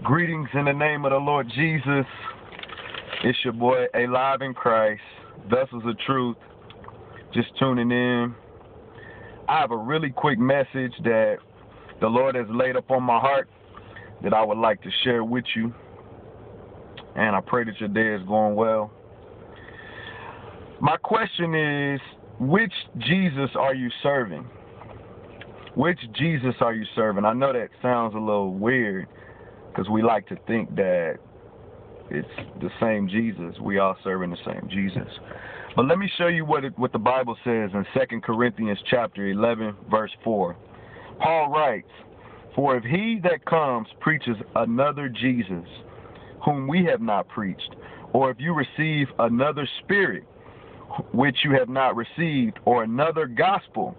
Greetings in the name of the Lord Jesus. It's your boy, Alive in Christ, Vessels of Truth. Just tuning in. I have a really quick message that the Lord has laid upon my heart that I would like to share with you. And I pray that your day is going well. My question is, which Jesus are you serving? Which Jesus are you serving? I know that sounds a little weird because we like to think that it's the same Jesus. We all serving the same Jesus. But let me show you what the Bible says in 2 Corinthians chapter 11, verse 4. Paul writes, "For if he that comes preaches another Jesus, whom we have not preached, or if you receive another spirit, which you have not received, or another gospel,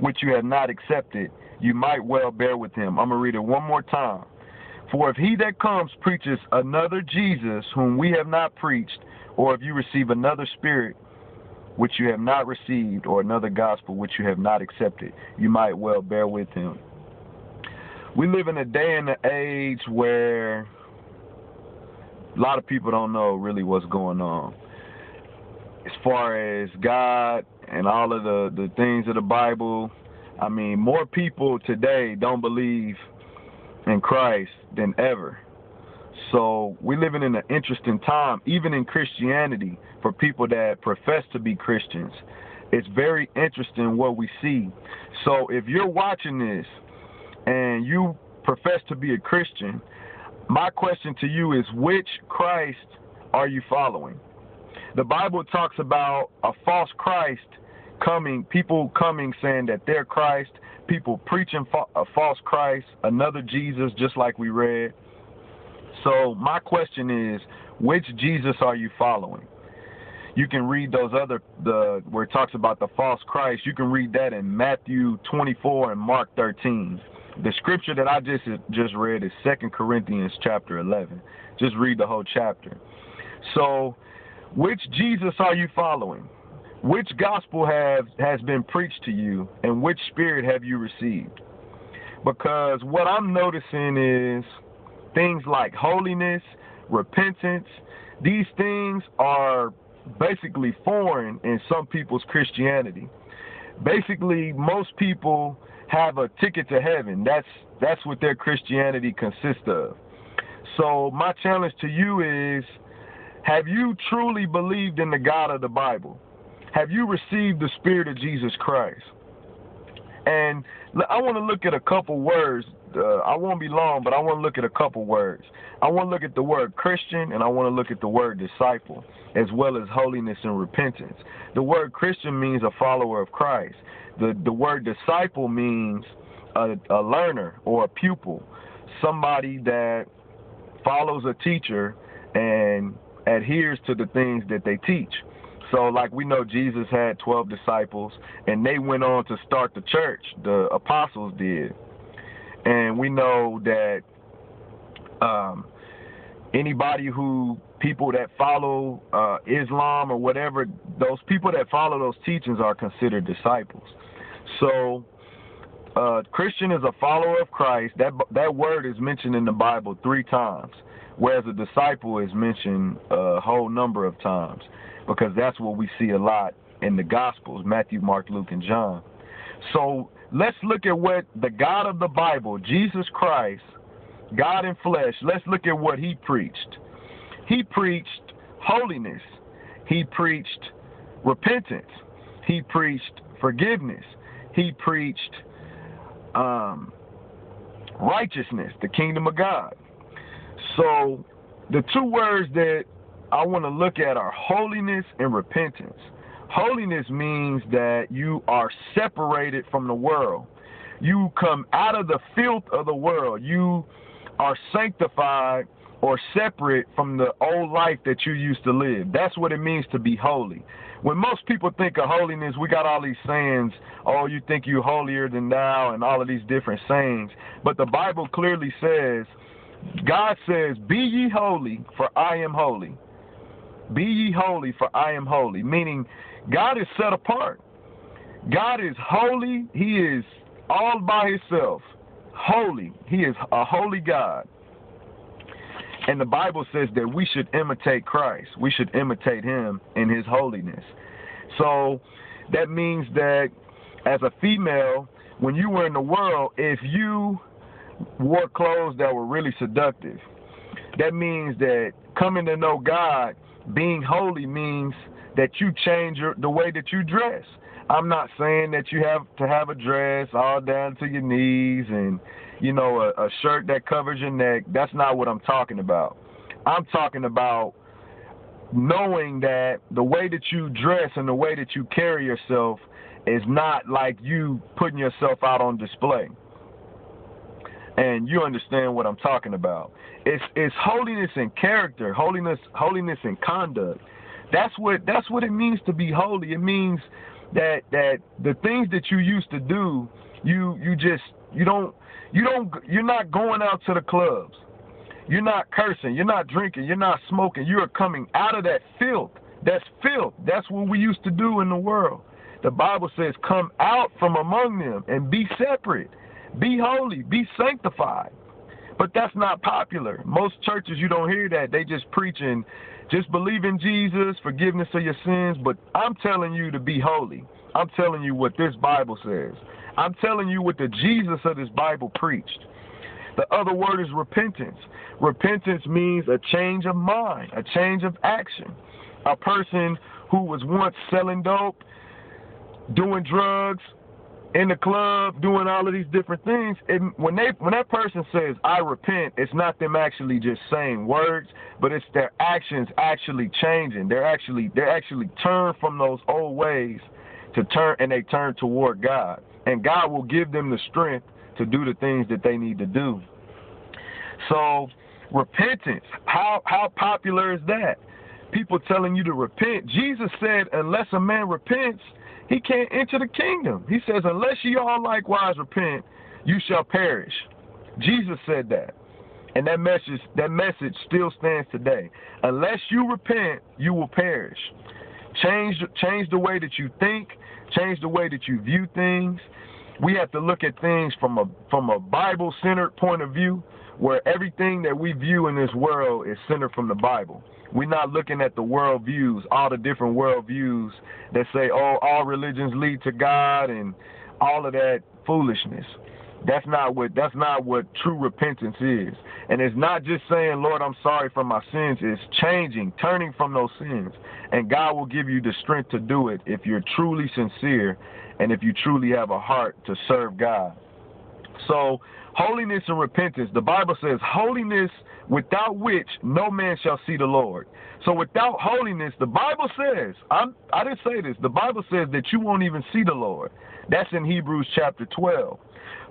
which you have not accepted, you might well bear with him." I'm going to read it one more time. "For if he that comes preaches another Jesus, whom we have not preached, or if you receive another spirit, which you have not received, or another gospel, which you have not accepted, you might well bear with him." We live in a day and an age where a lot of people don't know really what's going on. As far as God and all of the things of the Bible, I mean, more people today don't believe in Christ than ever. So we're living in an interesting time, even in Christianity, for people that profess to be Christians. It's very interesting what we see. So if you're watching this and you profess to be a Christian, my question to you is, which Christ are you following? The Bible talks about a false Christ coming, people coming saying that they're Christ, people preaching a false Christ, another Jesus, just like we read. So my question is, which Jesus are you following? You can read those where it talks about the false Christ. You can read that in Matthew 24 and Mark 13. The scripture that I just read is 2 Corinthians chapter 11. Just read the whole chapter. So which Jesus are you following? Which gospel has been preached to you, and which spirit have you received? Because what I'm noticing is things like holiness, repentance, these things are basically foreign in some people's Christianity. Basically, most people have a ticket to heaven. That's what their Christianity consists of. So my challenge to you is, have you truly believed in the God of the Bible? Have you received the Spirit of Jesus Christ? And I want to look at a couple words. I won't be long, but I want to look at a couple words. I want to look at the word Christian, and I want to look at the word disciple, as well as holiness and repentance. The word Christian means a follower of Christ. The word disciple means a learner or a pupil, somebody that follows a teacher and adheres to the things that they teach. So like we know Jesus had 12 disciples, and they went on to start the church. The apostles did. And we know that people that follow Islam or whatever, those people that follow those teachings are considered disciples. So Christian is a follower of Christ. That word is mentioned in the Bible 3 times, whereas a disciple is mentioned a whole number of times, because that's what we see a lot in the Gospels, Matthew, Mark, Luke, and John. So let's look at what the God of the Bible, Jesus Christ, God in flesh, let's look at what he preached. He preached holiness. He preached repentance. He preached forgiveness. He preached righteousness, the kingdom of God. So the 2 words that I want to look at are holiness and repentance. Holiness means that you are separated from the world. You come out of the filth of the world. You are sanctified or separate from the old life that you used to live. That's what it means to be holy. When most people think of holiness, we got all these sayings, oh, you think you're holier than thou, and all of these different sayings. But the Bible clearly says, God says, "Be ye holy, for I am holy." Be ye holy, for I am holy. Meaning, God is set apart. God is holy. He is all by himself. Holy. He is a holy God. And the Bible says that we should imitate Christ. We should imitate him in his holiness. So that means that as a female, when you were in the world, if you wore clothes that were really seductive, that means that coming to know God, being holy, means that you change the way that you dress. I'm not saying that you have to have a dress all down to your knees and, you know, a shirt that covers your neck. That's not what I'm talking about. I'm talking about knowing that the way that you dress and the way that you carry yourself is not like you putting yourself out on display. And you understand what I'm talking about. It's holiness in character, holiness in conduct. That's what it means to be holy. It means that the things that you used to do, you're not going out to the clubs. You're not cursing, you're not drinking, you're not smoking. You are coming out of that filth. That's filth. That's what we used to do in the world. The Bible says, come out from among them and be separate. Be holy, be sanctified. But that's not popular. Most churches, you don't hear that. They just preaching, just believe in Jesus, forgiveness of your sins. But I'm telling you to be holy. I'm telling you what this Bible says. I'm telling you what the Jesus of this Bible preached. The other word is repentance. Repentance means a change of mind, a change of action. A person who was once selling dope, doing drugs, in the club, doing all of these different things, when that person says, I repent, it's not them actually just saying words, but it's their actions actually changing. They're actually turn from those old ways to turn, and they turn toward God. And God will give them the strength to do the things that they need to do. So repentance, how popular is that? People telling you to repent. Jesus said, unless a man repents, he can't enter the kingdom. He says, unless ye all likewise repent, you shall perish. Jesus said that. And that message still stands today. Unless you repent, you will perish. Change the way that you think, change the way that you view things. We have to look at things from a Bible-centered point of view, where everything that we view in this world is centered from the Bible. We're not looking at the world views, all the different world views that say, oh, all religions lead to God and all of that foolishness. That's not what true repentance is. And it's not just saying, Lord, I'm sorry for my sins. It's changing, turning from those sins. And God will give you the strength to do it if you're truly sincere and if you truly have a heart to serve God. So holiness and repentance, the Bible says holiness without which no man shall see the Lord. So without holiness, the Bible says, I didn't say this, the Bible says that you won't even see the Lord. That's in Hebrews chapter 12.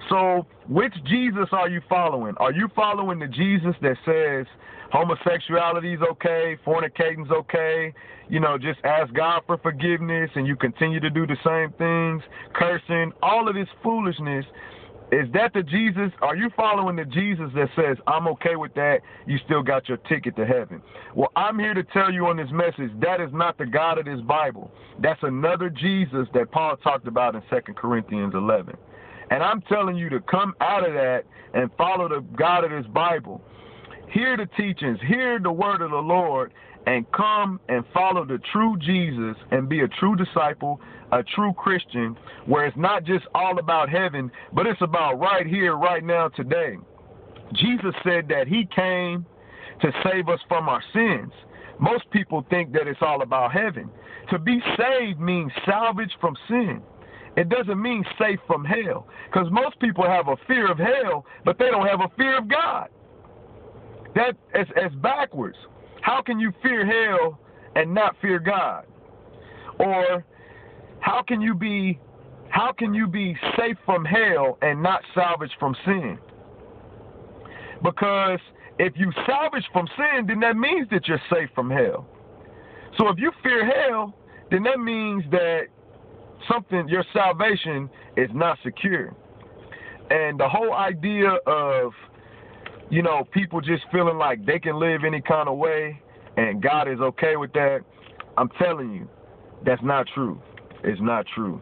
So which Jesus are you following? Are you following the Jesus that says homosexuality is okay, fornicating's okay, just ask God for forgiveness and you continue to do the same things, cursing, all of this foolishness? Is that the Jesus? Are you following the Jesus that says, I'm okay with that, you still got your ticket to heaven? Well, I'm here to tell you on this message, that is not the God of this Bible. That's another Jesus that Paul talked about in 2 Corinthians 11. And I'm telling you to come out of that and follow the God of this Bible. Hear the teachings, hear the word of the Lord, and come and follow the true Jesus and be a true disciple, a true Christian, where it's not just all about heaven, but it's about right here, right now, today. Jesus said that he came to save us from our sins. Most people think that it's all about heaven. To be saved means salvage from sin. It doesn't mean safe from hell, because most people have a fear of hell, but they don't have a fear of God. That's backwards. How can you fear hell and not fear God? Or how can you be safe from hell and not salvaged from sin? Because if you salvage from sin, then that means that you're safe from hell. So if you fear hell, then that means that your salvation is not secure. And the whole idea of people just feeling like they can live any kind of way and God is okay with that, I'm telling you, that's not true. It's not true.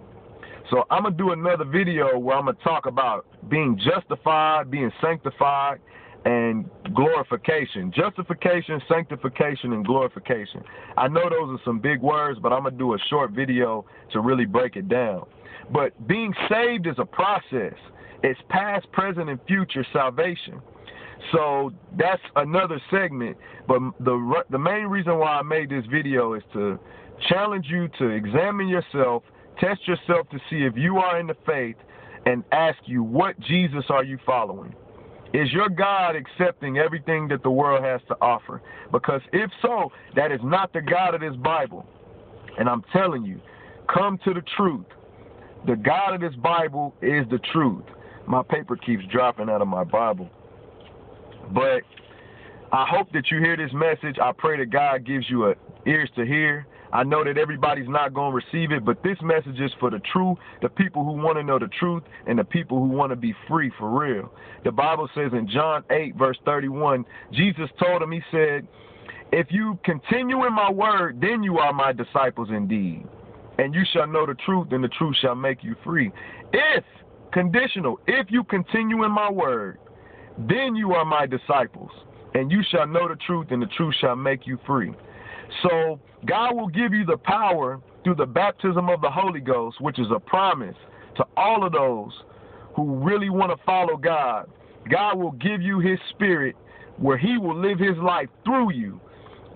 So I'm going to do another video where I'm going to talk about being justified, being sanctified, and glorification. Justification, sanctification, and glorification. I know those are some big words, but I'm going to do a short video to really break it down. But being saved is a process. It's past, present, and future salvation. So that's another segment. But the main reason why I made this video is to challenge you to examine yourself, test yourself to see if you are in the faith, and ask you, what Jesus are you following? Is your God accepting everything that the world has to offer? Because if so, that is not the God of this Bible. And I'm telling you, come to the truth. The God of this Bible is the truth. My paper keeps dropping out of my Bible. But I hope that you hear this message. I pray that God gives you ears to hear. I know that everybody's not going to receive it, but this message is for the people who want to know the truth, and the people who want to be free for real. The Bible says in John 8, verse 31, Jesus told him, he said, if you continue in my word, then you are my disciples indeed. And you shall know the truth, and the truth shall make you free. If, conditional, if you continue in my word, then you are my disciples, and you shall know the truth, and the truth shall make you free. So God will give you the power through the baptism of the Holy Ghost, which is a promise to all of those who really want to follow God. God will give you his spirit where he will live his life through you.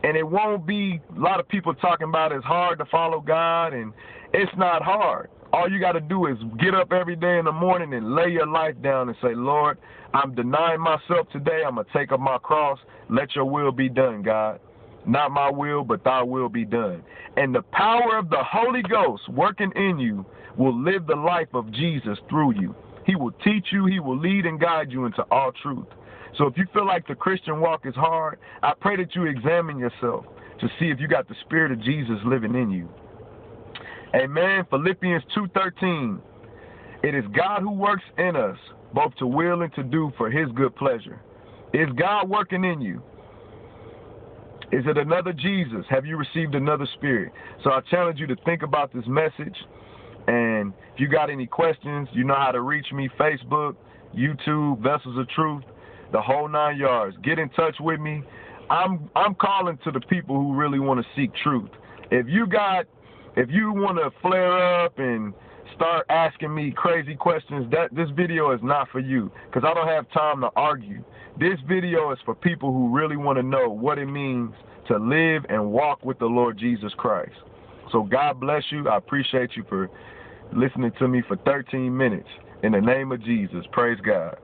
And it won't be a lot of people talking about it's hard to follow God, and it's not hard. All you got to do is get up every day in the morning and lay your life down and say, Lord, I'm denying myself today. I'm going to take up my cross. Let your will be done, God. Not my will, but thy will be done. And the power of the Holy Ghost working in you will live the life of Jesus through you. He will teach you. He will lead and guide you into all truth. So if you feel like the Christian walk is hard, I pray that you examine yourself to see if you got the Spirit of Jesus living in you. Amen. Philippians 2:13. It is God who works in us, both to will and to do for his good pleasure. Is God working in you? Is it another Jesus? Have you received another spirit? So I challenge you to think about this message. And if you got any questions, you know how to reach me. Facebook, YouTube, Vessels of Truth, the whole 9 yards. Get in touch with me. I'm calling to the people who really want to seek truth. If you want to flare up and start asking me crazy questions, this video is not for you, because I don't have time to argue. This video is for people who really want to know what it means to live and walk with the Lord Jesus Christ. So God bless you. I appreciate you for listening to me for 13 minutes. In the name of Jesus, praise God.